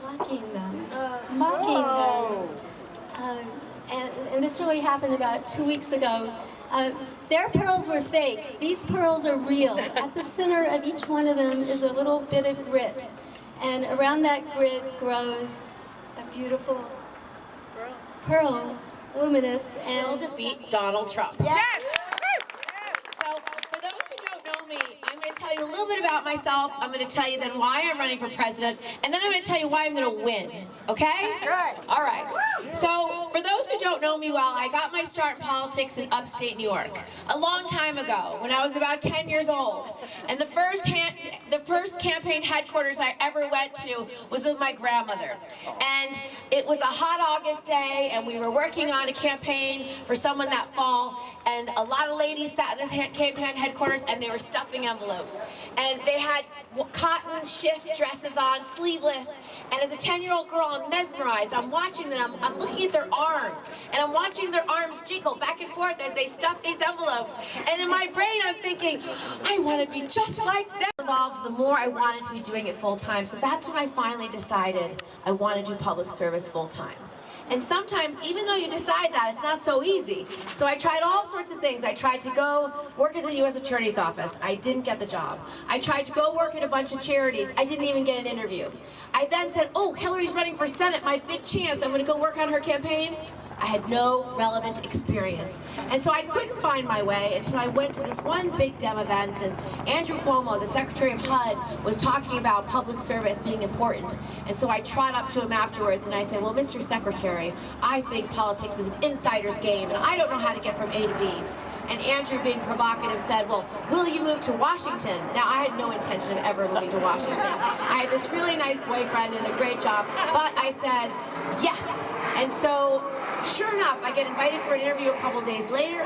Mocking them. And this really happened about 2 weeks ago. Their pearls were fake. These pearls are real. At the center of each one of them is a little bit of grit. And around that grit grows a beautiful pearl, luminous, and will defeat Donald Trump. Yes! So, for those who don't know me, I'm going to tell you a little bit about myself. I'm going to tell you then why I'm running for president, and then I'm going to tell you why I'm going to win. Okay? Good. All right. So, for those who don't know me well, I got my start in politics in upstate New York a long time ago, when I was about 10 years old. And the first campaign headquarters I ever went to was with my grandmother. And it was a hot August day, and we were working on a campaign for someone that fall, and a lot of ladies sat in this campaign headquarters, and they were stuffing envelopes. And they had cotton shift dresses on, sleeveless, and as a 10-year-old girl, I'm mesmerized. I'm watching them, I'm looking at their arms, and I'm watching their arms jiggle back and forth as they stuff these envelopes. And in my brain, I'm thinking, I want to be just like them. The more I wanted to be doing it full-time, so that's when I finally decided I want to do public service full-time. And sometimes, even though you decide that, it's not so easy. So I tried all sorts of things. I tried to go work at the U.S. Attorney's Office. I didn't get the job. I tried to go work at a bunch of charities. I didn't even get an interview. I then said, oh, Hillary's running for Senate, my big chance. I'm going to go work on her campaign. I had no relevant experience. And so I couldn't find my way until I went to this one big Dem event, and Andrew Cuomo, the Secretary of HUD, was talking about public service being important. And so I trot up to him afterwards and I said, well, Mr. Secretary, I think politics is an insider's game and I don't know how to get from A to B. And Andrew, being provocative, said, well, will you move to Washington? Now, I had no intention of ever moving to Washington. I had this really nice boyfriend and a great job, but I said, yes. And so, sure enough, I get invited for an interview a couple days later.